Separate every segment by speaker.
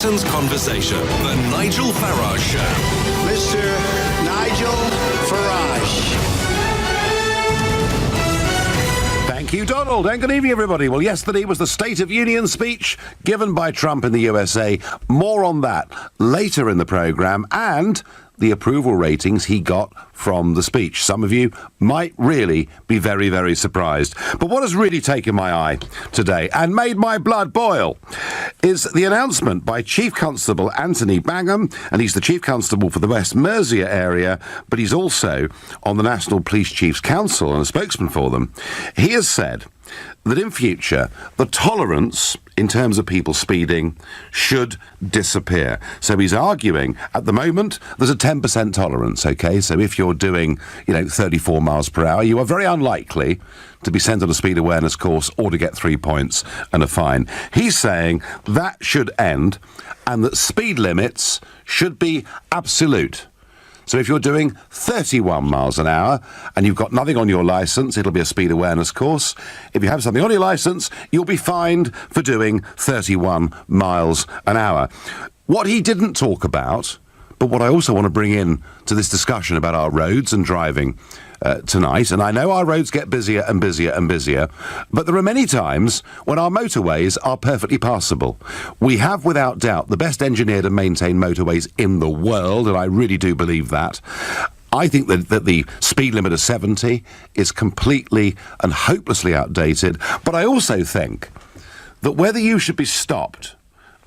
Speaker 1: Conversation, the Nigel Farage Show.
Speaker 2: Mr. Nigel Farage.
Speaker 3: Thank you, Donald, and good evening, everybody. Well, yesterday was the State of Union speech given by Trump in the USA. More on that later in the programme, and the approval ratings he got from the speech. Some of you might really be very, very surprised. But what has really taken my eye today and made my blood boil is the announcement by Chief Constable Anthony Bangham, and he's the Chief Constable for the West Mercia area, but he's also on the National Police Chiefs Council and a spokesman for them. He has said that in future, the tolerance in terms of people speeding should disappear. So he's arguing, at the moment, there's a 10% tolerance, OK? So if you're doing, 34 miles per hour, you are very unlikely to be sent on a speed awareness course or to get 3 points and a fine. He's saying that should end and that speed limits should be absolute. So if you're doing 31 miles an hour and you've got nothing on your licence, it'll be a speed awareness course. If you have something on your licence, you'll be fined for doing 31 miles an hour. What he didn't talk about, but what I also want to bring in to this discussion about our roads and driving tonight, and I know our roads get busier and busier and busier, but there are many times when our motorways are perfectly passable. We have, without doubt, the best engineered and maintained motorways in the world, and I really do believe that. I think that the speed limit of 70 is completely and hopelessly outdated, but I also think that whether you should be stopped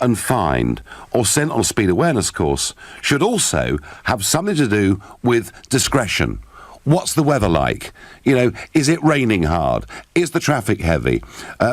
Speaker 3: and fined or sent on a speed awareness course should also have something to do with discretion. What's the weather like? Is it raining hard? Is the traffic heavy?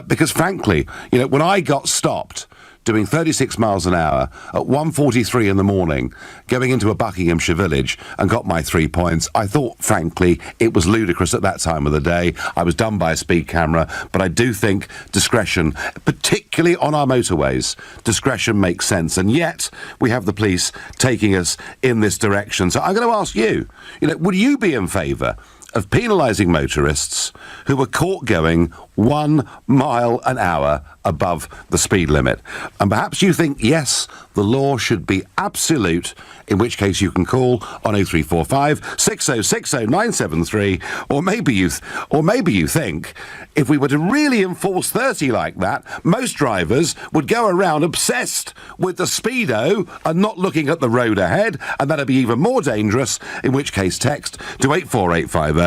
Speaker 3: Because frankly, when I got stopped doing 36 miles an hour at 1:43 in the morning, going into a Buckinghamshire village and got my 3 points, I thought, frankly, it was ludicrous at that time of the day. I was done by a speed camera, but I do think discretion, particularly on our motorways, discretion makes sense. And yet, we have the police taking us in this direction. So I'm going to ask you, would you be in favour of penalising motorists who were caught going 1 mile an hour above the speed limit? And perhaps you think, yes, the law should be absolute, in which case you can call on 0345 6060 973, or maybe you think if we were to really enforce 30 like that, most drivers would go around obsessed with the speedo and not looking at the road ahead, and that'd be even more dangerous, in which case text to 84850.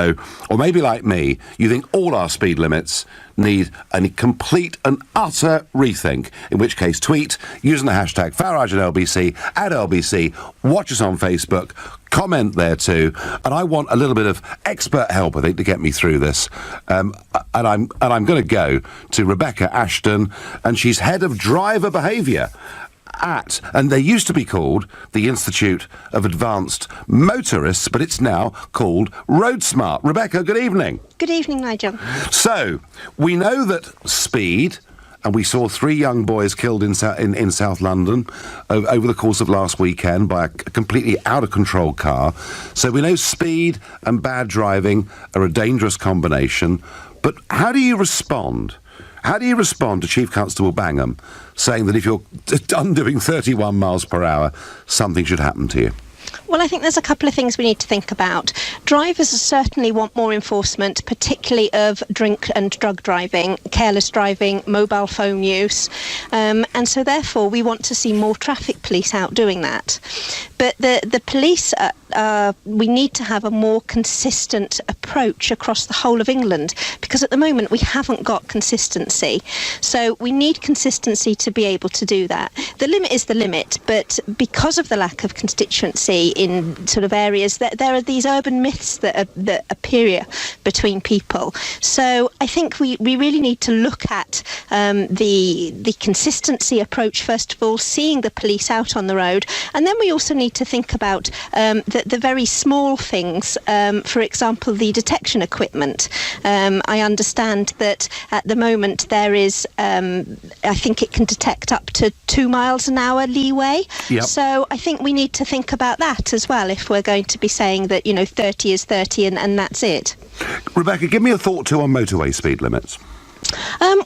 Speaker 3: Or maybe like me, you think all our speed limits need a complete and utter rethink, in which case tweet using the hashtag Farage and LBC at LBC, watch us on Facebook, comment there too, and I want a little bit of expert help, I think, to get me through this. And I'm going to go to Rebecca Ashton, and she's head of driver behaviour and they used to be called the Institute of Advanced Motorists, but it's now called Road Smart. Rebecca, good evening.
Speaker 4: Good evening, Nigel.
Speaker 3: So, we know that speed, and we saw 3 young boys killed in South London over the course of last weekend by a completely out-of-control car. So we know speed and bad driving are a dangerous combination, but how do you respond? How do you respond to Chief Constable Bangham saying that if you're done doing 31 miles per hour, something should happen to you?
Speaker 4: Well, I think there's a couple of things we need to think about. Drivers certainly want more enforcement, particularly of drink and drug driving, careless driving, mobile phone use. And so therefore we want to see more traffic police out doing that. But the police, we need to have a more consistent approach across the whole of England, because at the moment we haven't got consistency. So we need consistency to be able to do that. The limit is the limit, but because of the lack of constituency in sort of areas, there are these urban myths that appear between people. So I think we really need to look at the consistency approach, first of all, seeing the police out on the road, and then we also need to think about the very small things, for example, the detection equipment. I understand that at the moment there is, I think it can detect up to 2 miles an hour leeway. Yep. So I think we need to think about that as well if we're going to be saying that, 30 is 30 and that's it.
Speaker 3: Rebecca, give me a thought too on motorway speed limits.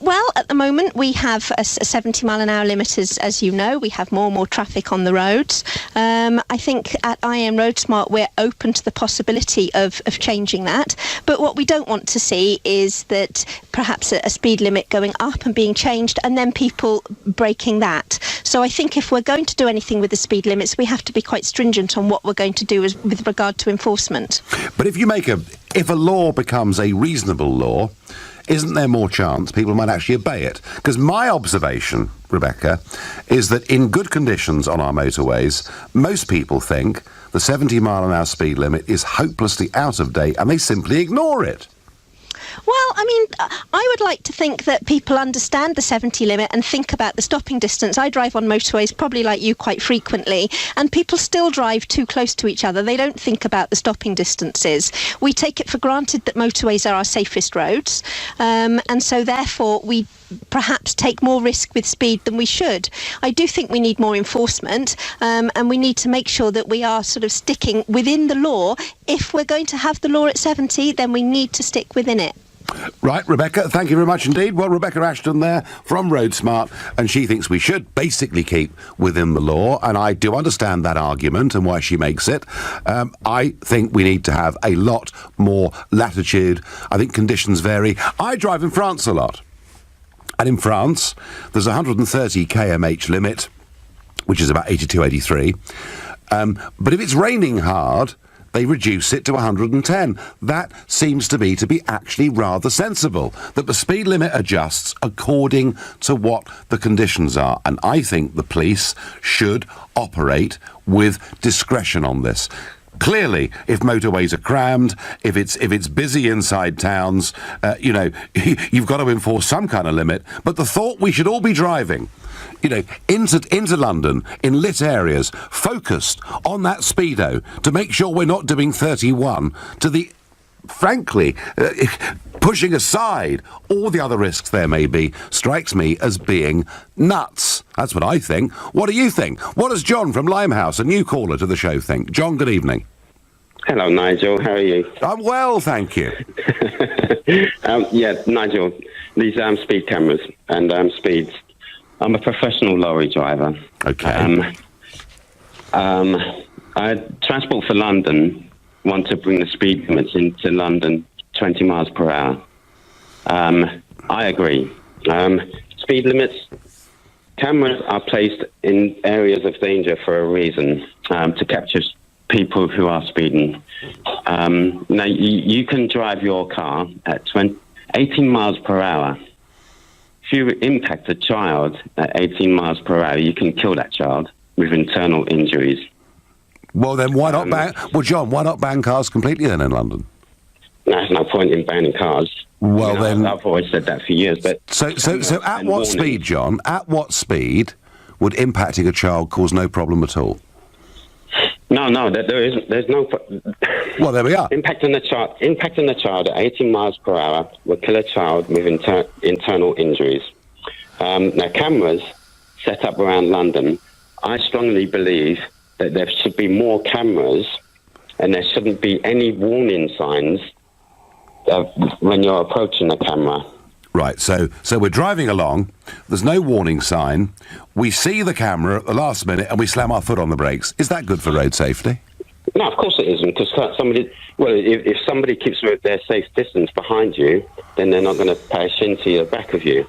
Speaker 4: Well, at the moment, we have a 70 mile an hour limit, as you know. We have more and more traffic on the roads. I think at IM Road Smart, we're open to the possibility of changing that. But what we don't want to see is that perhaps a speed limit going up and being changed and then people breaking that. So I think if we're going to do anything with the speed limits, we have to be quite stringent on what we're going to do with regard to enforcement.
Speaker 3: But if a law becomes a reasonable law, isn't there more chance people might actually obey it? Because my observation, Rebecca, is that in good conditions on our motorways, most people think the 70 mile an hour speed limit is hopelessly out of date and they simply ignore it.
Speaker 4: Well, I mean, I would like to think that people understand the 70 limit and think about the stopping distance. I drive on motorways, probably like you, quite frequently, and people still drive too close to each other. They don't think about the stopping distances. We take it for granted that motorways are our safest roads, and so therefore we perhaps take more risk with speed than we should. I do think we need more enforcement, and we need to make sure that we are sort of sticking within the law. If we're going to have the law at 70, then we need to stick within it.
Speaker 3: Right, Rebecca, thank you very much indeed. Well, Rebecca Ashton there from Road Smart, and she thinks we should basically keep within the law, and I do understand that argument and why she makes it. I think we need to have a lot more latitude. I think conditions vary. I drive in France a lot, and in France there's a 130 km/h limit, which is about 82, 83. But if it's raining hard, they reduce it to 110. That seems to be actually rather sensible, that the speed limit adjusts according to what the conditions are. And I think the police should operate with discretion on this. Clearly, if motorways are crammed, if it's busy inside towns, you've got to enforce some kind of limit. But the thought we should all be driving, into London in lit areas, focused on that speedo to make sure we're not doing 31 to the, frankly, pushing aside all the other risks there may be, strikes me as being nuts. That's what I think. What do you think? What does John from Limehouse, a new caller to the show, think? John, good evening.
Speaker 5: Hello, Nigel. How are you?
Speaker 3: I'm well, thank you.
Speaker 5: Nigel, these speed cameras and speeds. I'm a professional lorry driver.
Speaker 3: Okay.
Speaker 5: Transport for London want to bring the speed limits into London 20 miles per hour. I agree. Speed limits, cameras are placed in areas of danger for a reason, to capture people who are speeding. Now, you can drive your car at 18 miles per hour. If you impact a child at 18 miles per hour, you can kill that child with internal injuries.
Speaker 3: Well, then why not ban... Well, John, why not ban cars completely then in London?
Speaker 5: There's no point in banning cars.
Speaker 3: Well, then...
Speaker 5: I've always said that for years, but...
Speaker 3: So at what speed, John, at what speed would impacting a child cause no problem at all?
Speaker 5: No, there isn't. There's no...
Speaker 3: Well, there we are.
Speaker 5: Impacting the child at 18 miles per hour will kill a child with internal injuries. Now, cameras set up around London, I strongly believe that there should be more cameras and there shouldn't be any warning signs when you're approaching a camera.
Speaker 3: Right, so we're driving along, there's no warning sign, we see the camera at the last minute and we slam our foot on the brakes. Is that good for road safety?
Speaker 5: No, of course it isn't, because if somebody keeps their safe distance behind you, then they're not going to pay a shin to the back of you.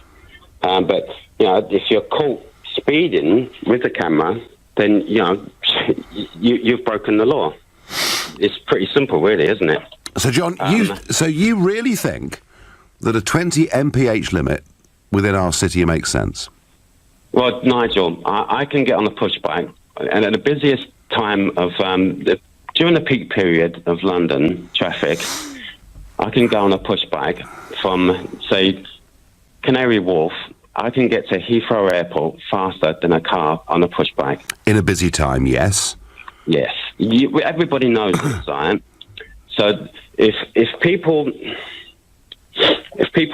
Speaker 5: But, if you're caught speeding with the camera, then, you've broken the law. It's pretty simple, really, isn't it?
Speaker 3: So, John, you really think that a 20 mph limit within our city makes sense?
Speaker 5: Well, Nigel, I can get on a push bike, and at the busiest time of during the peak period of London traffic, I can go on a push bike from, say, Canary Wharf. I can get to Heathrow Airport faster than a car on a push bike. In a busy time, yes. Yes. Everybody knows this, right? So if people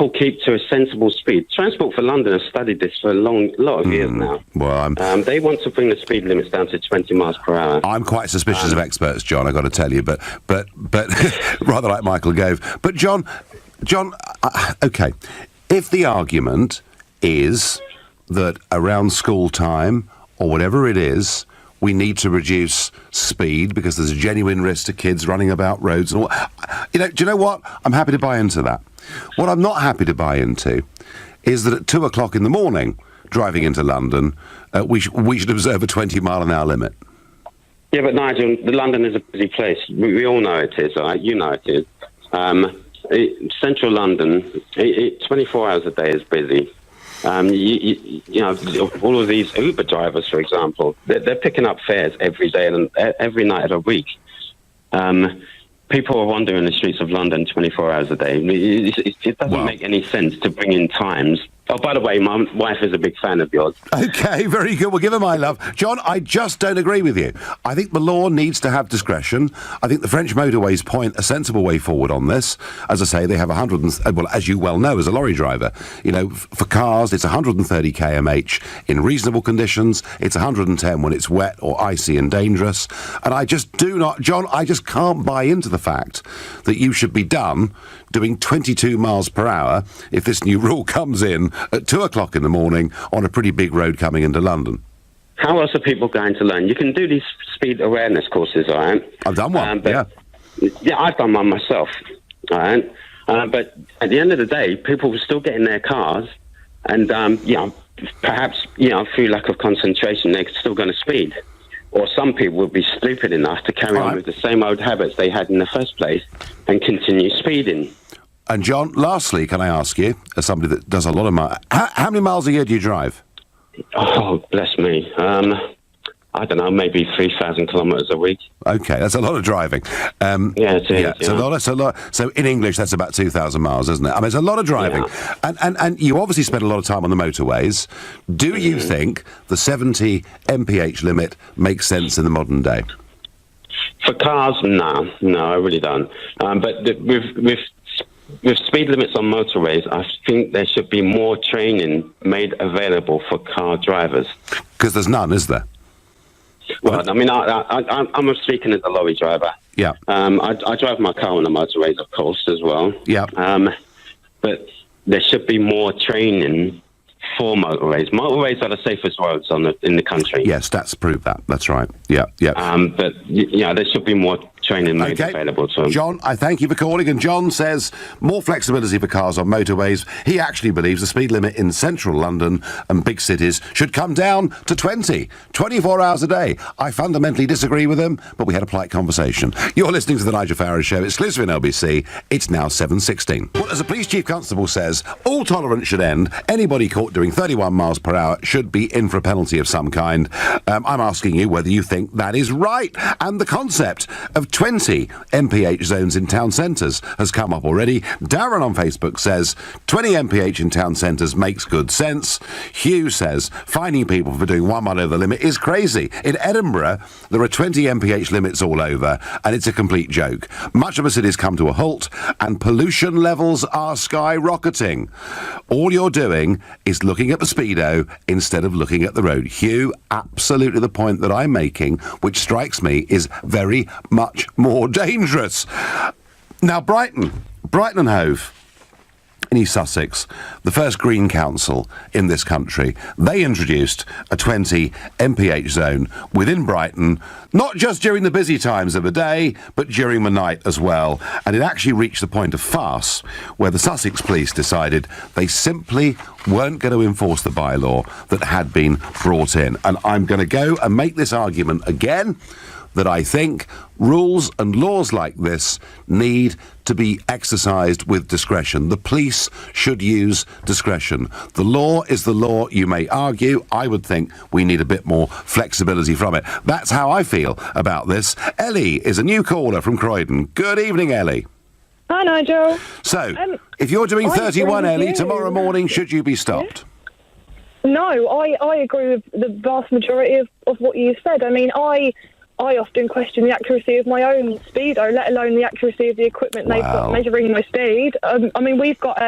Speaker 5: keep to a sensible speed, Transport for London has studied this for a lot of years now. Well, they want to bring the speed limits down to 20 miles per hour. I'm quite suspicious of experts, John, I've got to tell you, but rather like Michael Gove. But John, okay,
Speaker 3: If the argument is that around school time or whatever it is, we need to reduce speed because there's a genuine risk to kids running about roads and all. Do you know what? I'm happy to buy into that. What I'm not happy to buy into is that at 2 o'clock in the morning, driving into London, we should observe a 20-mile-an-hour limit.
Speaker 5: Yeah, but Nigel, London is a busy place. We all know it is. You know it is. Central London, 24 hours a day is busy. You know, all of these Uber drivers, for example, they're picking up fares every day and every night of the week. People are wandering the streets of London 24 hours a day. It doesn't make any sense to bring in times. Oh, by the way, my wife is a big fan of yours.
Speaker 3: Okay, very good. We'll give her my love. John, I just don't agree with you. I think the law needs to have discretion. I think the French motorways point a sensible way forward on this. As I say, they have well, as you well know as a lorry driver, you know, for cars, it's 130 km/h in reasonable conditions. It's 110 when it's wet or icy and dangerous. And I just do not, John, I just can't buy into the fact that you should be done doing 22 miles per hour if this new rule comes in at 2 o'clock in the morning on a pretty big road coming into London.
Speaker 5: How else are people going to learn? You can do these speed awareness courses, all right?
Speaker 3: I've done one,
Speaker 5: Yeah, I've done one myself, all right? But at the end of the day, people will still get in their cars and, you know, perhaps, you know, through lack of concentration, they're still going to speed. Or some people will be stupid enough to carry on with the same old habits they had in the first place and continue speeding.
Speaker 3: And John, lastly, can I ask you, as somebody that does a lot of miles, how many miles a year do you drive?
Speaker 5: Oh, bless me. I don't know, maybe 3,000 kilometres a week.
Speaker 3: Okay, that's a lot of driving.
Speaker 5: Yeah, it is.
Speaker 3: Yeah, it's a lot. So in English, that's about 2,000 miles, isn't it? I mean, it's a lot of driving. Yeah. And you obviously spend a lot of time on the motorways. Do you think the 70 mph limit makes sense in the modern day?
Speaker 5: For cars, no, I really don't. But with speed limits on motorways, I think there should be more training made available for car drivers.
Speaker 3: Because there's none, is there?
Speaker 5: Well, I mean, I'm speaking as a lorry driver.
Speaker 3: Yeah.
Speaker 5: I drive my car on the motorways, of course, as well.
Speaker 3: Yeah.
Speaker 5: But there should be more training for motorways. Motorways are the safest roads in the country.
Speaker 3: Yes, stats prove that. That's right. Yeah.
Speaker 5: But yeah, there should be more training made available to them.
Speaker 3: John, I thank you for calling. And John says more flexibility for cars on motorways. He actually believes the speed limit in central London and big cities should come down to 24 hours a day. I fundamentally disagree with him, but we had a polite conversation. You're listening to The Nigel Farage Show. Exclusive in LBC. It's now 7:16. Well, as a police chief constable says, all tolerance should end. Anybody caught doing 31 miles per hour should be in for a penalty of some kind. I'm asking you whether you think that is right. And the concept of 20 mph zones in town centres has come up already. Darren on Facebook says 20 mph in town centres makes good sense. Hugh says fining people for doing 1 mile over the limit is crazy. In Edinburgh, there are 20 mph limits all over, and it's a complete joke. Much of the city's come to a halt, and pollution levels are skyrocketing. All you're doing is looking at the speedo instead of looking at the road. Hugh, absolutely the point that I'm making, which strikes me is very much more dangerous. Now, Brighton and Hove in East Sussex, the first Green Council in this country, they introduced a 20 mph zone within Brighton, not just during the busy times of the day, but during the night as well. And it actually reached the point of farce where the Sussex police decided they simply weren't going to enforce the bylaw that had been brought in. And I'm going to go and make this argument again, that I think rules and laws like this need to be exercised with discretion. The police should use discretion. The law is the law, you may argue. I would think we need a bit more flexibility from it. That's how I feel about this. Ellie is a new caller from Croydon. Good evening, Ellie.
Speaker 6: Hi, Nigel.
Speaker 3: So, if you're doing 31, Ellie, tomorrow morning, should you be stopped?
Speaker 6: No, I agree with the vast majority of what you said. I mean, I often question the accuracy of my own speedo, let alone the accuracy of the equipment they've got measuring my speed. I mean, we've got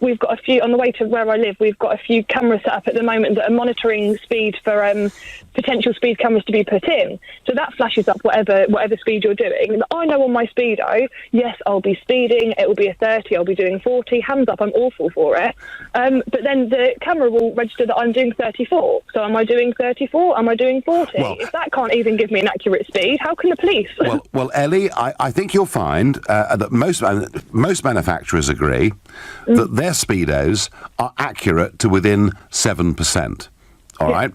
Speaker 6: we've got a few on the way to where I live. We've got a few cameras set up at the moment that are monitoring speed for potential speed cameras to be put in. So that flashes up whatever speed you're doing. I know on my speedo, yes, I'll be speeding. It will be a 30. I'll be doing 40. Hands up, I'm awful for it. But then the camera will register that I'm doing 34. So am I doing 34? Am I doing 40?
Speaker 3: Well,
Speaker 6: if that can't even give me an accurate speed, how can the police?
Speaker 3: Well, Ellie, I think you'll find that most manufacturers agree that their speedos are accurate to within 7%. All right?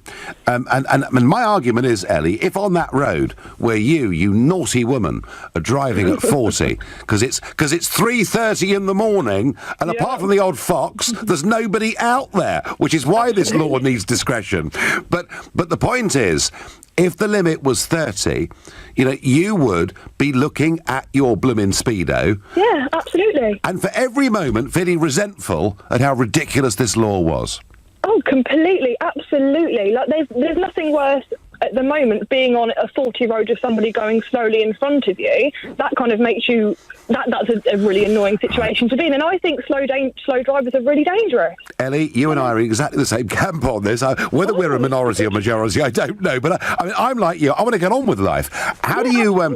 Speaker 3: And my argument is, Ellie, if on that road where you naughty woman, are driving at 40, because it's 3:30 in the morning, and apart from the odd fox, there's nobody out there, which is why this law needs discretion. But the point is, if the limit was 30, you would be looking at your blooming speedo.
Speaker 6: Yeah, absolutely.
Speaker 3: And for every moment feeling resentful at how ridiculous this law was.
Speaker 6: Oh, completely, absolutely. Like there's nothing worse at the moment being on a 40 road with somebody going slowly in front of you. That kind of makes you that's a really annoying situation to be in. And I think slow drivers are really dangerous.
Speaker 3: Ellie, you and I are in exactly the same camp on this. Whether we're a minority or majority, I don't know. But I'm like you. I want to get on with life. How do you get on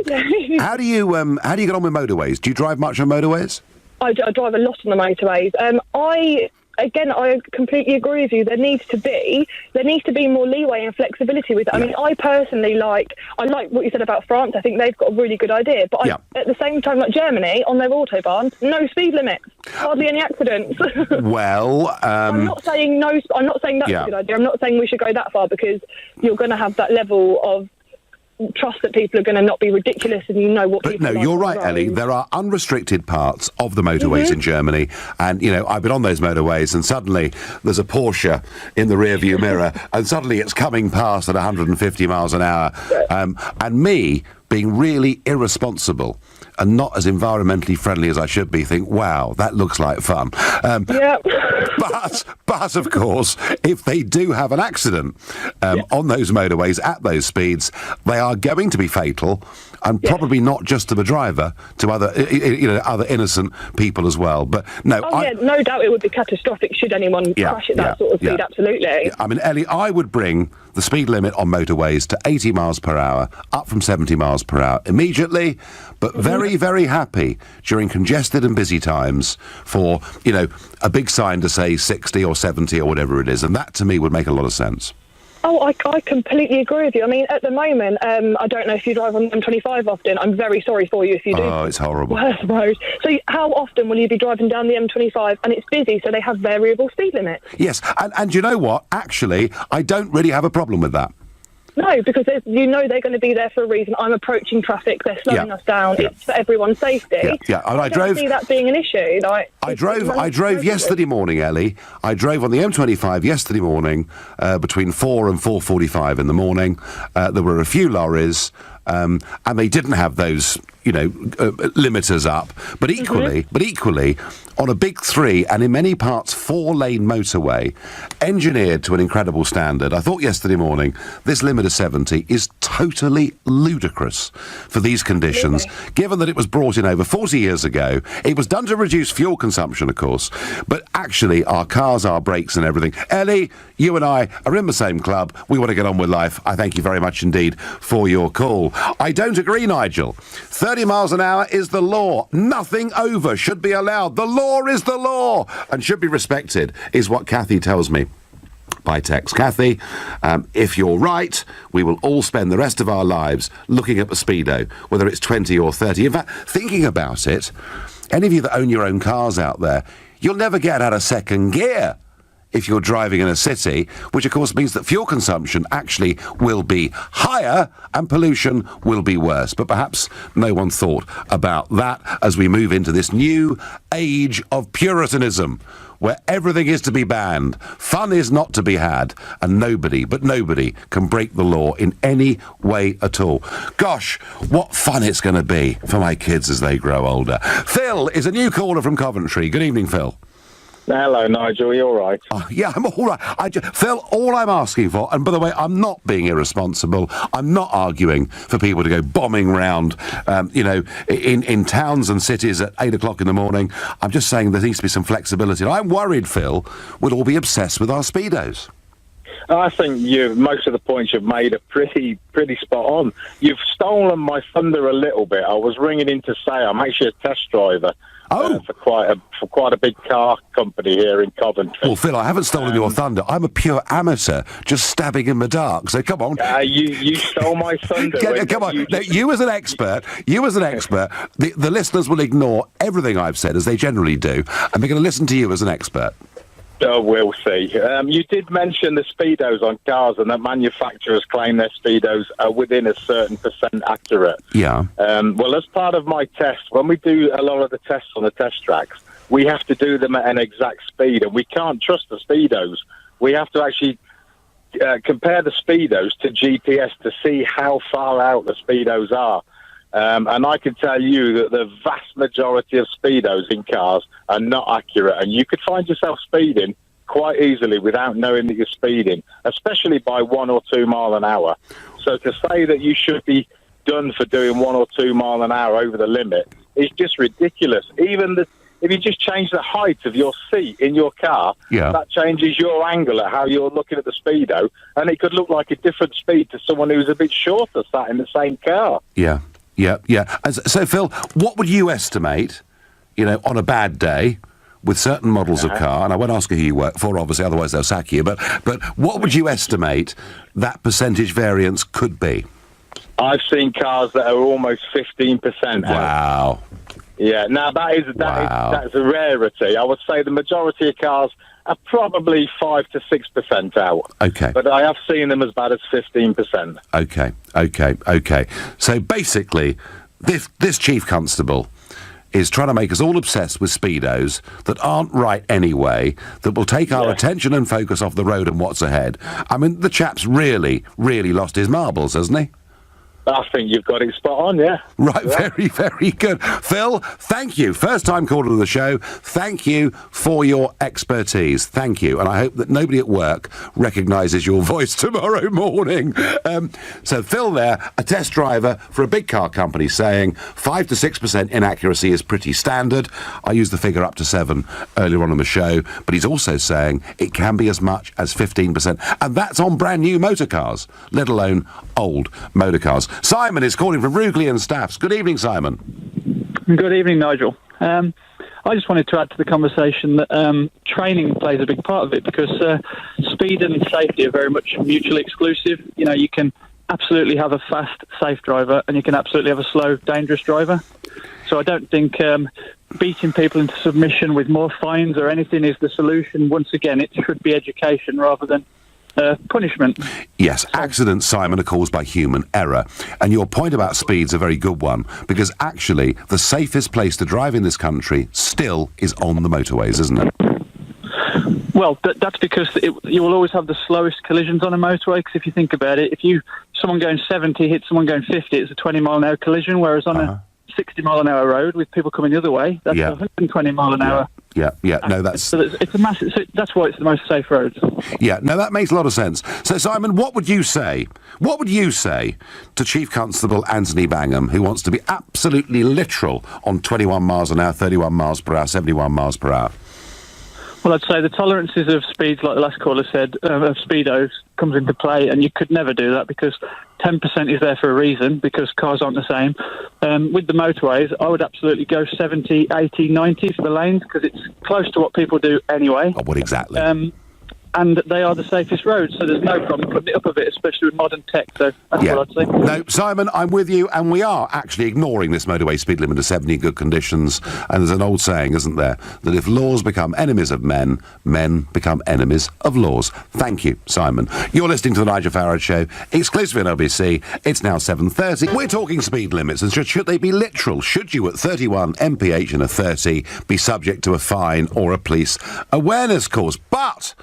Speaker 3: with motorways? Do you drive much on motorways?
Speaker 6: I drive a lot on the motorways. I completely agree with you. There needs to be more leeway and flexibility with it. I mean, I personally like what you said about France. I think they've got a really good idea. But at the same time, like Germany, on their autobahn, no speed limits, hardly any accidents.
Speaker 3: Well,
Speaker 6: I'm not saying no. I'm not saying that's a good idea. I'm not saying we should go that far, because you're going to have that level of trust that people are going to not be ridiculous, and what
Speaker 3: but
Speaker 6: people
Speaker 3: no, you're right, Ellie. There are unrestricted parts of the motorways in Germany, and I've been on those motorways, and suddenly there's a Porsche in the rearview mirror, and suddenly it's coming past at 150 miles an hour, and me being really irresponsible and not as environmentally friendly as I should be, think, wow, that looks like fun. But of course, if they do have an accident on those motorways at those speeds, they are going to be fatal, and probably not just to the driver, to other innocent people as well. But no,
Speaker 6: no doubt it would be catastrophic should anyone crash at that sort of speed. Absolutely.
Speaker 3: I mean, Ellie, I would bring the speed limit on motorways to 80 miles per hour, up from 70 miles per hour immediately, but very, very happy during congested and busy times for, a big sign to say 60 or 70 or whatever it is. And that, to me, would make a lot of sense.
Speaker 6: Oh, I completely agree with you. I mean, at the moment, I don't know if you drive on M25 often. I'm very sorry for you if you do.
Speaker 3: Oh, it's horrible.
Speaker 6: Worst road. So how often will you be driving down the M25 and it's busy, so they have variable speed limits?
Speaker 3: Yes, and you know what? Actually, I don't really have a problem with that.
Speaker 6: No, because they're going to be there for a reason. I'm approaching traffic. They're slowing us down. It's for everyone's safety.
Speaker 3: And I
Speaker 6: don't see that being an issue.
Speaker 3: I drove yesterday morning, Ellie. I drove on the M25 yesterday morning between 4 and 4:45 in the morning. There were a few lorries, and they didn't have those, limiters up. But equally, on a big 3 and in many parts 4-lane motorway, engineered to an incredible standard, I thought yesterday morning this limit of 70 is totally ludicrous for these conditions, given that it was brought in over 40 years ago. It was done to reduce fuel consumption, of course, but actually our cars, our brakes and everything. Ellie, you and I are in the same club. We want to get on with life. I thank you very much indeed for your call. I don't agree, Nigel. 30 miles an hour is the law. Nothing over should be allowed. The law is the law and should be respected, is what Kathy tells me by text. Kathy, if you're right, we will all spend the rest of our lives looking at the speedo, whether it's 20 or 30. In fact, thinking about it, any of you that own your own cars out there, you'll never get out of second gear if you're driving in a city, which of course means that fuel consumption actually will be higher and pollution will be worse. But perhaps no one thought about that as we move into this new age of Puritanism, where everything is to be banned, fun is not to be had, and nobody can break the law in any way at all. Gosh, what fun it's going to be for my kids as they grow older. Phil is a new caller from Coventry. Good evening, Phil.
Speaker 7: Hello, Nigel. You all right?
Speaker 3: Oh, yeah, I'm all right. Phil, all I'm asking for, and by the way, I'm not being irresponsible. I'm not arguing for people to go bombing round, in towns and cities at 8 o'clock in the morning. I'm just saying there needs to be some flexibility. And I'm worried, Phil, we'll all be obsessed with our Speedos.
Speaker 7: I think most of the points you've made are pretty spot on. You've stolen my thunder a little bit. I was ringing in to say I'm actually a test driver. For quite a big car company here in Coventry.
Speaker 3: Well, Phil, I haven't stolen your thunder. I'm a pure amateur, just stabbing in the dark. So come on.
Speaker 7: You stole my thunder.
Speaker 3: Come on. You as an expert, the listeners will ignore everything I've said, as they generally do, and they're going to listen to you as an expert.
Speaker 7: Oh, we'll see. You did mention the speedos on cars, and that manufacturers claim their speedos are within a certain percent accurate.
Speaker 3: Yeah.
Speaker 7: Well, as part of my test, when we do a lot of the tests on the test tracks, we have to do them at an exact speed, and we can't trust the speedos. We have to actually compare the speedos to GPS to see how far out the speedos are. And I can tell you that the vast majority of speedos in cars are not accurate, and you could find yourself speeding quite easily without knowing that you're speeding, especially by 1 or 2 mile an hour. So to say that you should be done for doing 1 or 2 mile an hour over the limit is just ridiculous. Even if you just change the height of your seat in your car, that changes your angle at how you're looking at the speedo, and it could look like a different speed to someone who's a bit shorter sat in the same car.
Speaker 3: Yeah. So, Phil, what would you estimate, on a bad day with certain models of car, and I won't ask you who you work for, obviously, otherwise they'll sack you, but what would you estimate that percentage variance could be?
Speaker 7: I've seen cars that are almost 15%.
Speaker 3: Wow.
Speaker 7: Yeah, now that's a rarity. I would say the majority of cars are probably 5 to 6% out.
Speaker 3: Okay.
Speaker 7: But I have seen them as bad as 15%.
Speaker 3: Okay. So basically, this chief constable is trying to make us all obsessed with speedos that aren't right anyway, that will take our attention and focus off the road and what's ahead. I mean, the chap's really, really lost his marbles, hasn't he?
Speaker 7: I think you've got it spot on, yeah.
Speaker 3: Right, yeah. Very, very good. Phil, thank you. First time caller to the show. Thank you for your expertise. Thank you. And I hope that nobody at work recognises your voice tomorrow morning. So Phil there, a test driver for a big car company, saying 5 to 6% inaccuracy is pretty standard. I used the figure up to 7 earlier on in the show, but he's also saying it can be as much as 15%. And that's on brand new motor cars, let alone old motor cars. Simon is calling from Rugeley and Staffs. Good evening, Simon.
Speaker 8: Good evening, Nigel. I just wanted to add to the conversation that training plays a big part of it, because speed and safety are very much mutually exclusive. You can absolutely have a fast, safe driver, and you can absolutely have a slow, dangerous driver. So I don't think beating people into submission with more fines or anything is the solution. Once again, it should be education rather than punishment.
Speaker 3: Yes, accidents, Simon, are caused by human error. And your point about speed's a very good one, because actually the safest place to drive in this country still is on the motorways, isn't it?
Speaker 8: Well, that's because you will always have the slowest collisions on a motorway, because if you think about it, if someone going 70 hits someone going 50, it's a 20-mile-an-hour collision, whereas on a 60-mile-an-hour road with people coming the other way, that's 120 mile an hour.
Speaker 3: Yeah. No, that's...
Speaker 8: So it's a massive... So that's why it's the most safe road.
Speaker 3: Yeah, no, that makes a lot of sense. So, Simon, what would you say? What would you say to Chief Constable Anthony Bangham, who wants to be absolutely literal on 21 miles an hour, 31 miles per hour, 71 miles per hour?
Speaker 8: Well, I'd say the tolerances of speeds, like the last caller said, of speedos comes into play, and you could never do that, because 10% is there for a reason, because cars aren't the same. With the motorways, I would absolutely go 70, 80, 90 for the lanes, because it's close to what people do anyway.
Speaker 3: Oh, what exactly?
Speaker 8: And they are the safest roads, so there's no problem putting it up a bit, especially with modern tech. So that's what I'd say.
Speaker 3: No, Simon, I'm with you, and we are actually ignoring this motorway speed limit of 70 in good conditions. And there's an old saying, isn't there, that if laws become enemies of men, men become enemies of laws. Thank you, Simon. You're listening to the Nigel Farage Show, exclusively on LBC. It's now 7:30. We're talking speed limits, and should they be literal? Should you, at 31 mph and a 30, be subject to a fine or a police awareness course? But,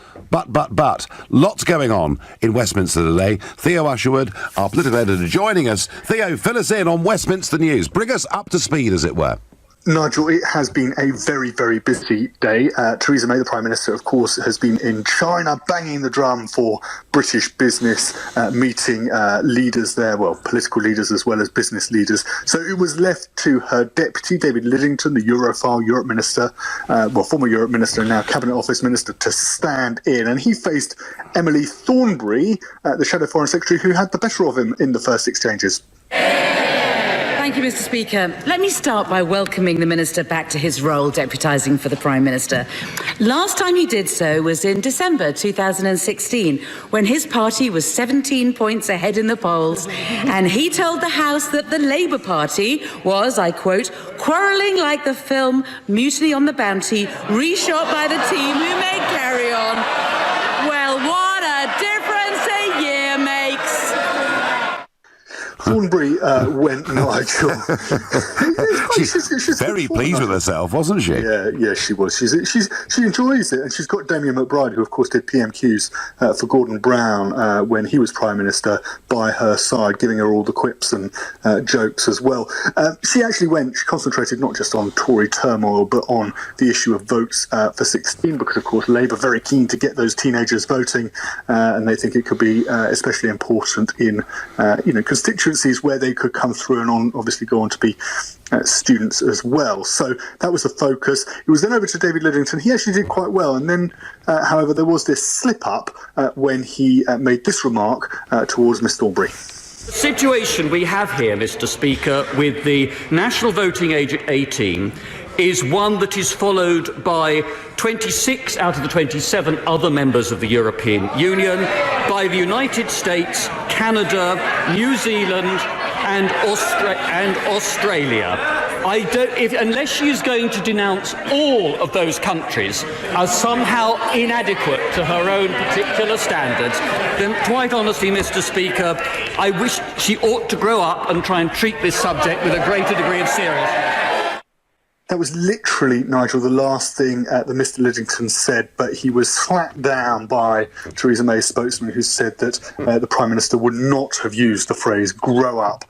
Speaker 3: lots going on in Westminster today. Theo Usherwood, our political editor, joining us. Theo, fill us in on Westminster news. Bring us up to speed, as it were.
Speaker 9: Nigel, it has been a very, very busy day. Theresa May, the Prime Minister, of course, has been in China banging the drum for British business, meeting leaders there, well, political leaders as well as business leaders. So it was left to her deputy, David Lidington, the Europhile Europe Minister, former Europe Minister and now Cabinet Office Minister, to stand in. And he faced Emily Thornberry, the Shadow Foreign Secretary, who had the better of him in the first exchanges.
Speaker 10: Thank you, Mr. Speaker. Let me start by welcoming the Minister back to his role deputising for the Prime Minister. Last time he did so was in December 2016, when his party was 17 points ahead in the polls, and he told the House that the Labour Party was, I quote, quarrelling like the film Mutiny on the Bounty, reshot by the team who made Carry On. Well, what a difference a year makes.
Speaker 9: Thornberry went Nigel.
Speaker 3: she's very pleased with herself, wasn't she?
Speaker 9: Yeah, she was. She enjoys it, and she's got Damien McBride, who of course did PMQs for Gordon Brown when he was Prime Minister, by her side, giving her all the quips and jokes as well. She concentrated not just on Tory turmoil, but on the issue of votes for 16, because of course Labour very keen to get those teenagers voting, and they think it could be especially important in constituencies where they could come through and obviously go on to be students as well. So that was the focus. It was then over to David Lidington. He actually did quite well. And then, however, there was this slip-up when he made this remark towards Miss Thornberry.
Speaker 11: The situation we have here, Mr. Speaker, with the national voting age at 18 is one that is followed by 26 out of the 27 other members of the European Union, by the United States, Canada, New Zealand and Australia. Unless she is going to denounce all of those countries as somehow inadequate to her own particular standards, then quite honestly, Mr. Speaker, I wish she ought to grow up and try and treat this subject with a greater degree of seriousness.
Speaker 9: That was literally, Nigel, the last thing that Mr. Lidington said, but he was slapped down by Theresa May's spokesman, who said that the Prime Minister would not have used the phrase "grow up"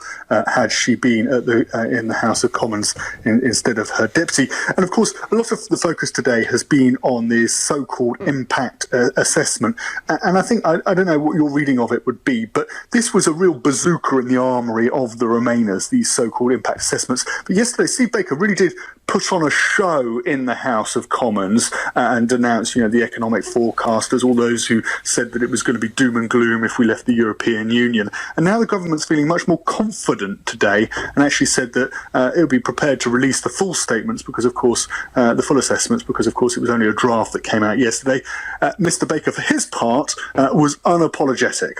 Speaker 9: had she been in the House of Commons instead of her deputy. And of course, a lot of the focus today has been on this so-called impact assessment. And I think, I don't know what your reading of it would be, but this was a real bazooka in the armoury of the Remainers, these so-called impact assessments. But yesterday, Steve Baker really did put on a show in the House of Commons and denounce, the economic forecasters, all those who said that it was going to be doom and gloom if we left the European Union. And now the government's feeling much more confident today and actually said that it would be prepared to release the full statements because, of course, the full assessments, because, of course, it was only a draft that came out yesterday. Mr. Baker, for his part, was unapologetic.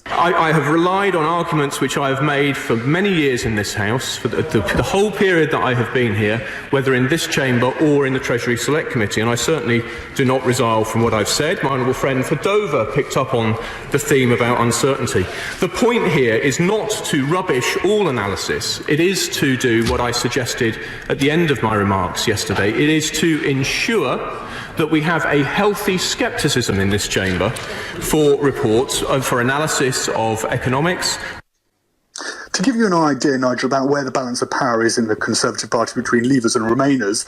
Speaker 12: I have relied on arguments which I have made for many years in this House, for the whole period that I have been here, whether in this chamber or in the Treasury Select Committee, and I certainly do not resile from what I've said. My honourable friend for Dover picked up on the theme about uncertainty. The point here is not to rubbish all analysis. It is to do what I suggested at the end of my remarks yesterday. It is to ensure that we have a healthy scepticism in this chamber for reports, for analysis of economics.
Speaker 9: To give you an idea, Nigel, about where the balance of power is in the Conservative Party between Leavers and Remainers,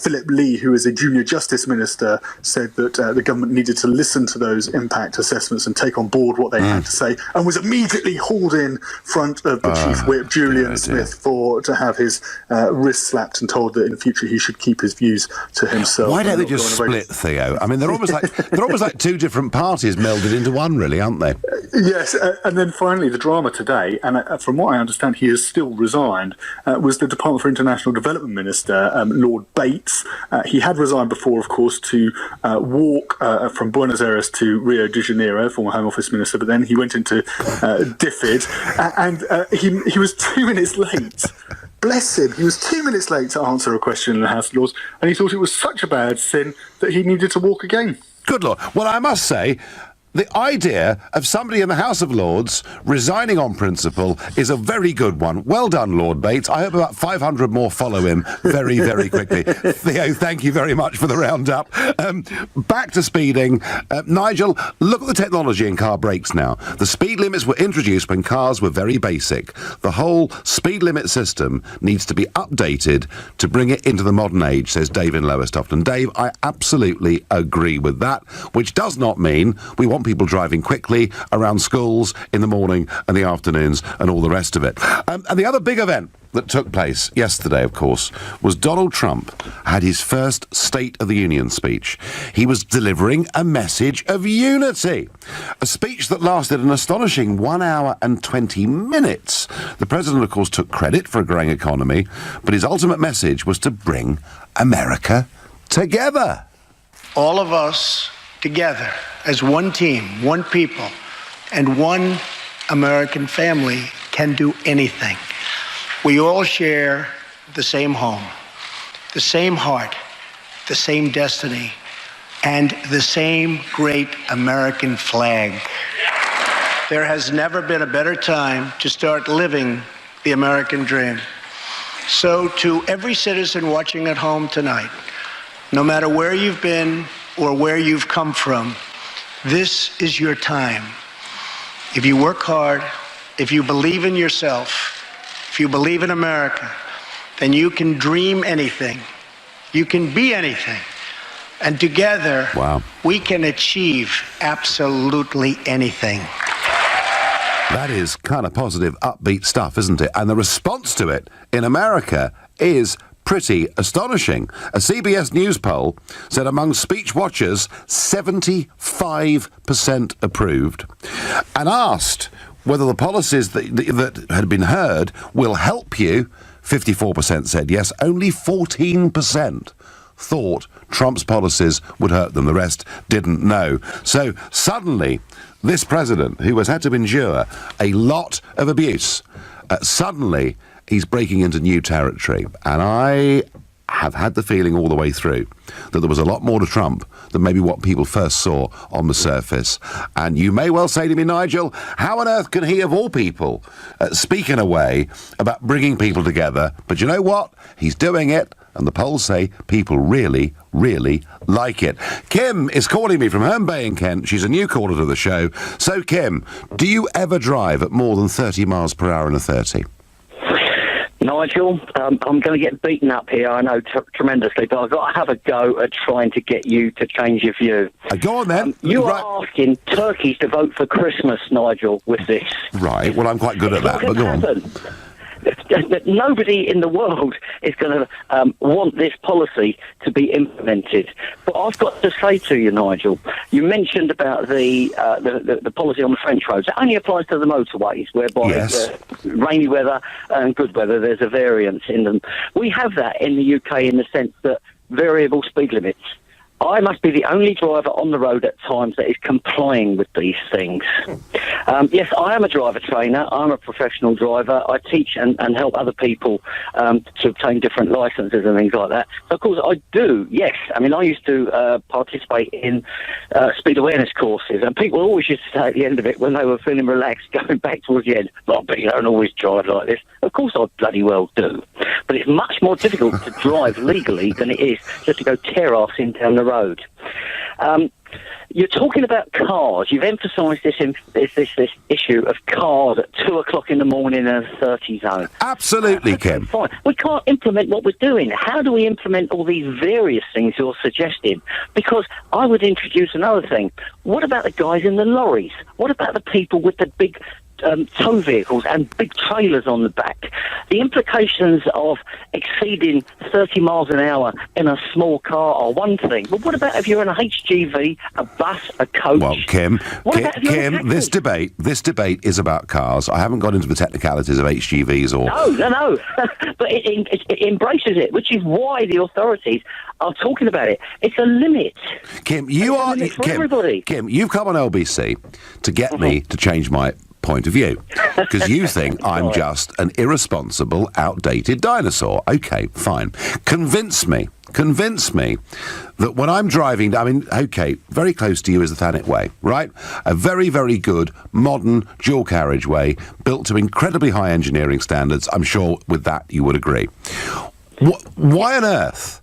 Speaker 9: Philip Lee, who is a junior Justice Minister, said that the government needed to listen to those impact assessments and take on board what they had to say, and was immediately hauled in front of the Chief Whip, Julian Smith, to have his wrist slapped and told that in the future he should keep his views to himself.
Speaker 3: Why don't they just split, Theo? I mean, they're almost like two different parties melded into one, really, aren't they?
Speaker 9: Yes, and then finally the drama today, and from what I understand he has still resigned, was the Department for International Development Minister, Lord Bates. He had resigned before, of course, to walk from Buenos Aires to Rio de Janeiro, former Home Office Minister, but then he went into DFID, and he was 2 minutes late. Bless him, he was 2 minutes late to answer a question in the House of Lords, and he thought it was such a bad sin that he needed to walk again.
Speaker 3: Good Lord. Well, I must say, the idea of somebody in the House of Lords resigning on principle is a very good one. Well done, Lord Bates. I hope about 500 more follow him very, very quickly. Theo, thank you very much for the roundup. Back to speeding. Nigel, look at the technology in car brakes now. The speed limits were introduced when cars were very basic. The whole speed limit system needs to be updated to bring it into the modern age, says Dave in Lowestoft. And Dave, I absolutely agree with that, which does not mean we want people driving quickly around schools in the morning and the afternoons and all the rest of it. And the other big event that took place yesterday, of course, was Donald Trump had his first State of the Union speech. He was delivering a message of unity. A speech that lasted an astonishing 1 hour and 20 minutes. The president, of course, took credit for a growing economy, but his ultimate message was to bring America together.
Speaker 2: All of us together as one team, one people, and one American family can do anything. We all share the same home, the same heart, the same destiny, and the same great American flag. There has never been a better time to start living the American dream. So to every citizen watching at home tonight, no matter where you've been or where you've come from, this is your time. If you work hard, if you believe in yourself, if you believe in America, then you can dream anything. You can be anything. And together, we can achieve absolutely anything.
Speaker 3: That is kind of positive, upbeat stuff, isn't it? And the response to it in America is pretty astonishing. A CBS News poll said among speech watchers, 75% approved. And asked whether the policies that had been heard will help you, 54% said yes. Only 14% thought Trump's policies would hurt them. The rest didn't know. So suddenly, this president, who has had to endure a lot of abuse, suddenly he's breaking into new territory. And I have had the feeling all the way through that there was a lot more to Trump than maybe what people first saw on the surface. And you may well say to me, Nigel, how on earth can he, of all people, speak in a way about bringing people together? But you know what? He's doing it, and the polls say people really, really like it. Kim is calling me from Herne Bay in Kent. She's a new caller to the show. So, Kim, do you ever drive at more than 30 miles per hour in a 30?
Speaker 13: Nigel, I'm going to get beaten up here, I know, tremendously, but I've got to have a go at trying to get you to change your view.
Speaker 3: Go on, then.
Speaker 13: You are asking turkeys to vote for Christmas, Nigel, with this.
Speaker 3: Right, well, I'm quite good at that, but go on.
Speaker 13: Nobody in the world is going to want this policy to be implemented. But I've got to say to you, Nigel, you mentioned about the policy on the French roads. It only applies to the motorways, whereby rainy weather and good weather, there's a variance in them. We have that in the UK in the sense that variable speed limits. I must be the only driver on the road at times that is complying with these things. Yes, I am a driver trainer. I'm a professional driver. I teach and help other people to obtain different licenses and things like that. So, of course, I do, yes. I mean, I used to participate in speed awareness courses, and people always used to say at the end of it, when they were feeling relaxed, going back towards the end, "Well, but you don't always drive like this." Of course I bloody well do. But it's much more difficult to drive legally than it is just to go tear-assing down the road. You're talking about cars. You've emphasised this issue of cars at 2 o'clock in the morning in a 30 zone.
Speaker 3: Absolutely, Kim.
Speaker 13: Fine. We can't implement what we're doing. How do we implement all these various things you're suggesting? Because I would introduce another thing. What about the guys in the lorries? What about the people with the big tow vehicles and big trailers on the back? The implications of exceeding 30 miles an hour in a small car are one thing, but what about if you're in a HGV, a bus, a coach?
Speaker 3: Well, Kim, this debate is about cars. I haven't got into the technicalities of HGVs or...
Speaker 13: No. But it embraces it, which is why the authorities are talking about it. It's a limit.
Speaker 3: Kim, everybody. Kim, you've come on LBC to get me to change my point of view, because you think I'm just an irresponsible, outdated dinosaur. Okay, fine. Convince me convince me that when I'm driving, I mean, OK, very close to you is the Thanet Way, right? A very, very good, modern, dual carriageway, built to incredibly high engineering standards. I'm sure with that you would agree. Why on earth,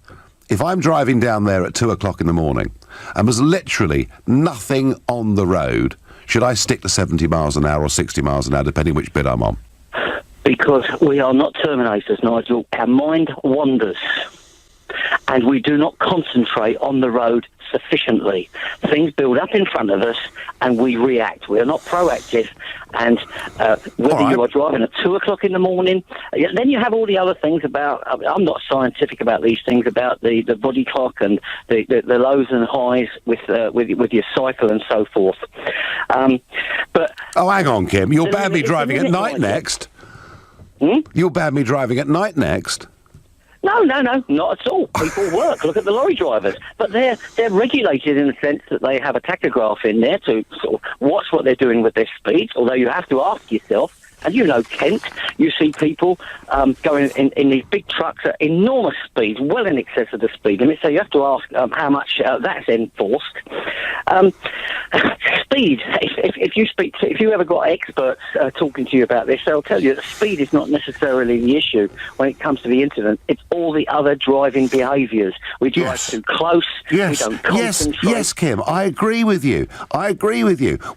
Speaker 3: if I'm driving down there at 2 o'clock in the morning and there's literally nothing on the road, should I stick to 70 miles an hour or 60 miles an hour, depending which bit I'm on?
Speaker 13: Because we are not Terminators, Nigel. Our mind wanders. And we do not concentrate on the road sufficiently. Things build up in front of us and we react. We are not proactive. And whether you are driving at 2 o'clock in the morning, then you have all the other things about, I'm not scientific about these things, about the body clock and the lows and highs with your cycle and so forth. But
Speaker 3: hang on, Kim. You'll ban me driving at night next. You'll ban me driving at night next.
Speaker 13: No, not at all. People work. Look at the lorry drivers. But they're regulated in the sense that they have a tachograph in there to sort of watch what they're doing with their speed, although you have to ask yourself, and you know, Kent, you see people going in these big trucks at enormous speeds, well in excess of the speed limit, so you have to ask how much that's enforced. Speed, if you ever got experts talking to you about this, they'll tell you that speed is not necessarily the issue when it comes to the incident. It's all the other driving behaviours. We drive too close, we don't concentrate.
Speaker 3: Yes, Kim, I agree with you,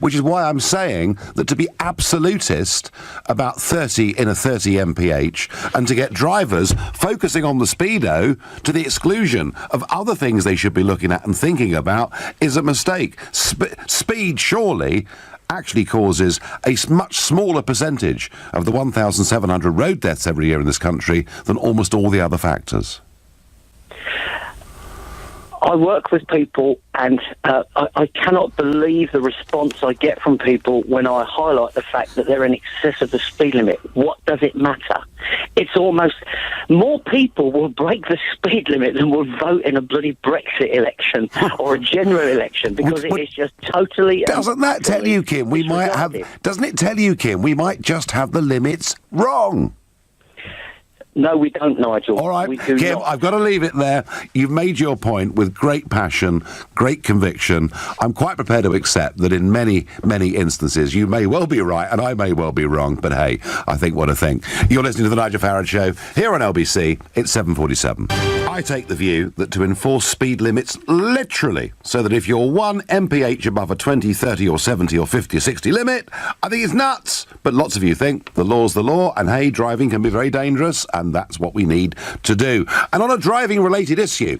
Speaker 3: which is why I'm saying that to be absolutist about 30 in a 30 mph and to get drivers focusing on the speedo to the exclusion of other things they should be looking at and thinking about is a mistake. Speed surely actually causes a much smaller percentage of the 1,700 road deaths every year in this country than almost all the other factors.
Speaker 13: I work with people and I cannot believe the response I get from people when I highlight the fact that they're in excess of the speed limit. What does it matter? It's almost more people will break the speed limit than will vote in a bloody Brexit election or a general election because it is just totally...
Speaker 3: Doesn't that tell you, Kim, we might have... Doesn't it tell you, Kim, we might just have the limits wrong?
Speaker 13: No, we don't, Nigel.
Speaker 3: All right, Kim, I've got to leave it there. You've made your point with great passion, great conviction. I'm quite prepared to accept that in many, many instances you may well be right and I may well be wrong, but hey, I think what I think. You're listening to The Nigel Farage Show here on LBC. It's 7:47. I take the view that to enforce speed limits literally, so that if you're 1 mph above a 20, 30 or 70 or 50 or 60 limit, I think it's nuts. But lots of you think the law's the law and hey, driving can be very dangerous and that's what we need to do. And on a driving-related issue,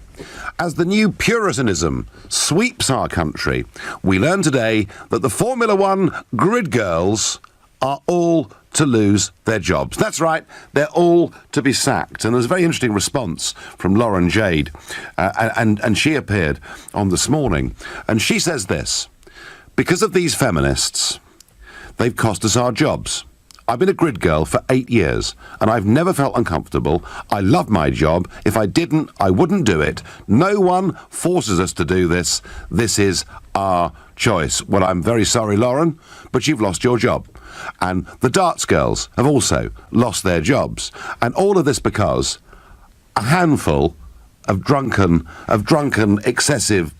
Speaker 3: as the new Puritanism sweeps our country, we learn today that the Formula One grid girls are all to lose their jobs. That's right, they're all to be sacked. And there's a very interesting response from Lauren Jade, and she appeared on This Morning. And she says this: because of these feminists, they've cost us our jobs. I've been a grid girl for 8 years, and I've never felt uncomfortable. I love my job. If I didn't, I wouldn't do it. No one forces us to do this. This is our choice. Well, I'm very sorry, Lauren, but you've lost your job. And the darts girls have also lost their jobs. And all of this because a handful of drunken, excessive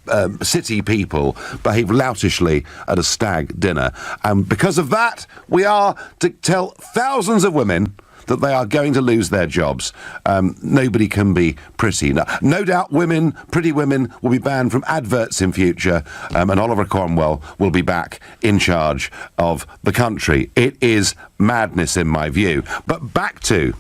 Speaker 3: city people behave loutishly at a stag dinner. And because of that, we are to tell thousands of women that they are going to lose their jobs. Nobody can be pretty. No doubt pretty women will be banned from adverts in future, and Oliver Cromwell will be back in charge of the country. It is madness in my view. But back to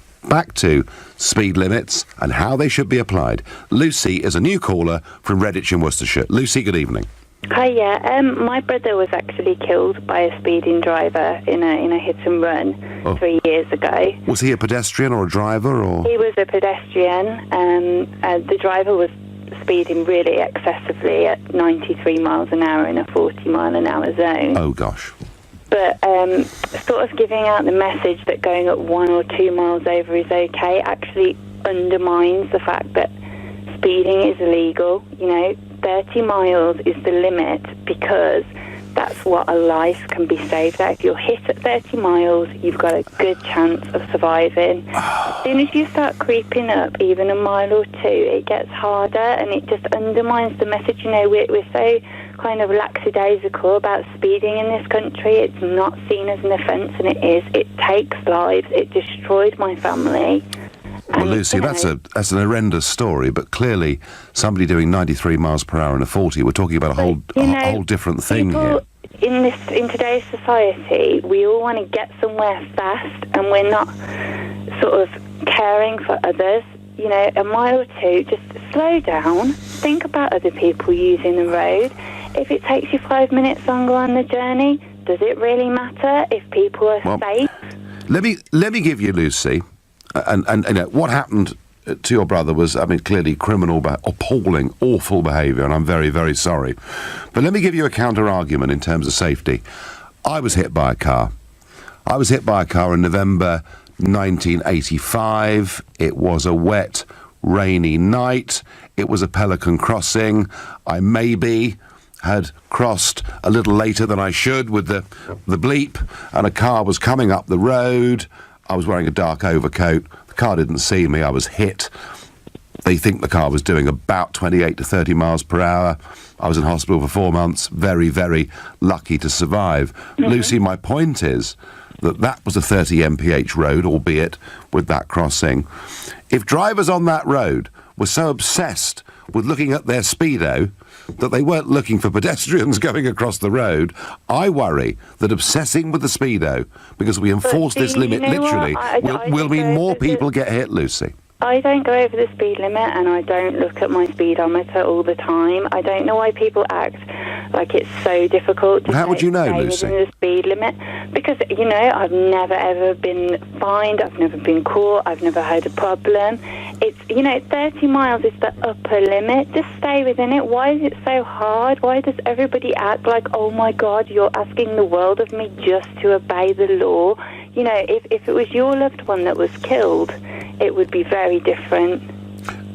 Speaker 3: speed limits and how they should be applied. Lucy is a new caller from Redditch in Worcestershire. Lucy, good evening.
Speaker 14: Hi, my brother was actually killed by a speeding driver in a hit and run 3 years ago.
Speaker 3: Was he a pedestrian or a driver? Or
Speaker 14: he was a pedestrian. The driver was speeding really excessively at 93 miles an hour in a 40 mile an hour zone.
Speaker 3: Oh gosh.
Speaker 14: But sort of giving out the message that going at 1 or 2 miles over is okay actually undermines the fact that speeding is illegal. You know, 30 miles is the limit because That's what a life can be saved at. If you're hit at 30 miles, you've got a good chance of surviving. As soon as you start creeping up even a mile or two, it gets harder, and it just undermines the message. You know, we're so kind of lackadaisical about speeding in this country. It's not seen as an offence, and it is. It takes lives. It destroyed my family.
Speaker 3: Well, Lucy, that's an horrendous story, but clearly somebody doing 93 miles per hour in a 40, we're talking about a whole different thing here.
Speaker 14: In today's society, we all want to get somewhere fast, and we're not sort of caring for others. You know, a mile or two, just slow down, think about other people using the road. If it takes you 5 minutes longer on the journey, does it really matter if people are safe?
Speaker 3: Let me give you, Lucy, and you know, what happened to your brother was, I mean, clearly criminal, appalling, awful behaviour, and I'm very, very sorry. But let me give you a counter-argument in terms of safety. I was hit by a car. I was hit by a car in November 1985. It was a wet, rainy night. It was a Pelican crossing. I maybe had crossed a little later than I should with the bleep, and a car was coming up the road. I was wearing a dark overcoat. The car didn't see me. I was hit. They think the car was doing about 28 to 30 miles per hour. I was in hospital for 4 months. Very, very lucky to survive. Lucy, my point is that was a 30 mph road, albeit with that crossing. If drivers on that road were so obsessed with looking at their speedo that they weren't looking for pedestrians going across the road, I worry that obsessing with the speedo, because we enforce this limit literally, will mean more people get hit, Lucy.
Speaker 14: I don't go over the speed limit, and I don't look at my speedometer all the time. I don't know why people act like it's so difficult to
Speaker 3: How would you know,
Speaker 14: stay
Speaker 3: Lucy?
Speaker 14: within the speed limit. Because, you know, I've never ever been fined, I've never been caught, I've never had a problem. It's, you know, 30 miles is the upper limit. Just stay within it. Why is it so hard? Why does everybody act like, oh my God, you're asking the world of me just to obey the law? You know, if it was your loved one that was killed, it would be very different.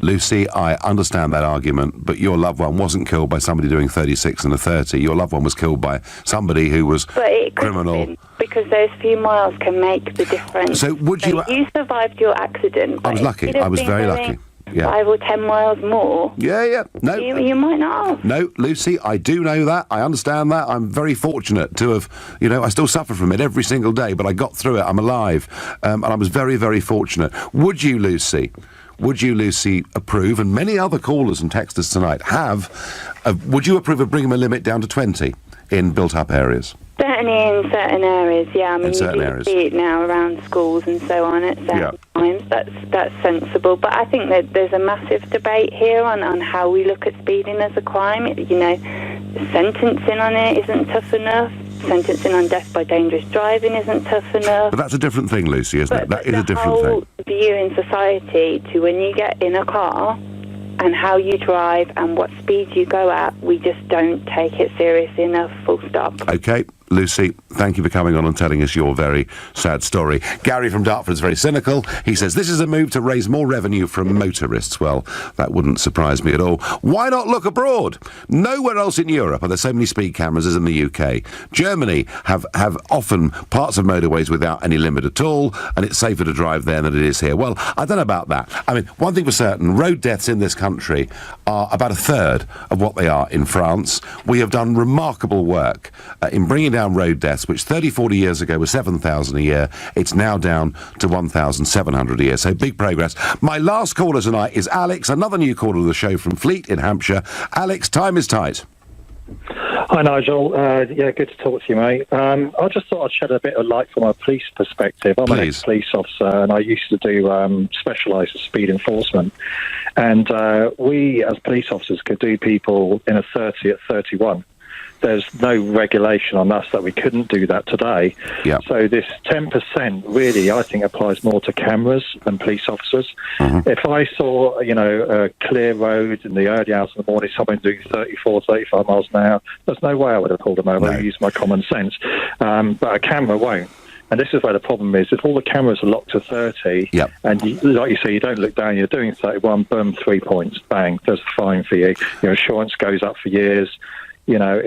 Speaker 3: Lucy, I understand that argument, but your loved one wasn't killed by somebody doing 36 and a 30. Your loved one was killed by somebody who was criminal.
Speaker 14: Because those few miles can make the difference.
Speaker 3: So would you...
Speaker 14: you survived your accident.
Speaker 3: I was lucky. I was very lucky. Yeah.
Speaker 14: 5 or 10 miles more.
Speaker 3: Yeah. No.
Speaker 14: You might not have.
Speaker 3: No, Lucy, I do know that. I understand that. I'm very fortunate to have, you know, I still suffer from it every single day, but I got through it. I'm alive. And I was very, very fortunate. Would you, Lucy, approve, and many other callers and texters tonight would you approve of bringing a limit down to 20 in built-up areas?
Speaker 14: Certainly in certain areas, yeah. I mean,
Speaker 3: in certain
Speaker 14: you
Speaker 3: areas.
Speaker 14: see it now around schools and so on at certain times. That's sensible. But I think that there's a massive debate here on how we look at speeding as a crime. You know, sentencing on it isn't tough enough. Sentencing on death by dangerous driving isn't tough enough.
Speaker 3: But that's a different thing, Lucy, isn't it? That is a different thing.
Speaker 14: The whole view in society to when you get in a car and how you drive and what speed you go at, we just don't take it seriously enough, full stop.
Speaker 3: OK, Lucy, thank you for coming on and telling us your very sad story. Gary from Dartford is very cynical. He says, this is a move to raise more revenue from motorists. Well, that wouldn't surprise me at all. Why not look abroad? Nowhere else in Europe are there so many speed cameras as in the UK. Germany have often parts of motorways without any limit at all, and it's safer to drive there than it is here. Well, I don't know about that. I mean, one thing for certain, road deaths in this country are about a third of what they are in France. We have done remarkable work in bringing down road deaths, which 30, 40 years ago was 7,000 a year. It's now down to 1,700 a year. So big progress. My last caller tonight is Alex, another new caller to the show from Fleet in Hampshire. Alex, time is tight.
Speaker 15: Hi, Nigel. Yeah, good to talk to you, mate. I just thought I'd shed a bit of light from a police perspective. I'm an ex-police officer, and I used to do specialised speed enforcement. And we, as police officers, could do people in a 30 at 31. There's no regulation on us that we couldn't do that today.
Speaker 3: Yeah.
Speaker 15: So this 10% really, I think, applies more to cameras than police officers.
Speaker 3: Mm-hmm.
Speaker 15: If I saw, you know, a clear road in the early hours of the morning, someone doing 34, 35 miles an hour, there's no way I would have pulled them over. I use my common sense. But a camera won't. And this is where the problem is. If all the cameras are locked to 30, and like you say, you don't look down, you're doing 31, boom, 3 points, bang, there's a fine for you. Your insurance goes up for years. You know,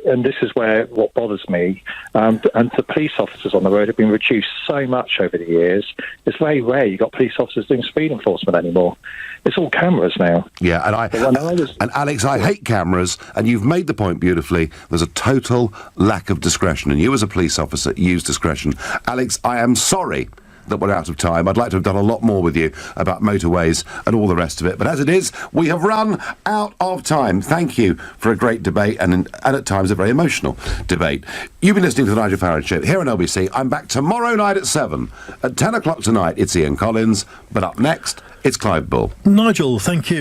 Speaker 15: and this is where what bothers me. And the police officers on the road have been reduced so much over the years. It's very rare you've got police officers doing speed enforcement anymore. It's all cameras now.
Speaker 3: Yeah, and Alex, I hate cameras, and you've made the point beautifully. There's a total lack of discretion, and you as a police officer use discretion. Alex, I am sorry that we're out of time. I'd like to have done a lot more with you about motorways and all the rest of it. But as it is, we have run out of time. Thank you for a great debate and at times a very emotional debate. You've been listening to The Nigel Farage Show here on LBC. I'm back tomorrow night at 7. At 10 o'clock tonight, it's Ian Collins. But up next, it's Clive Bull.
Speaker 16: Nigel, thank you.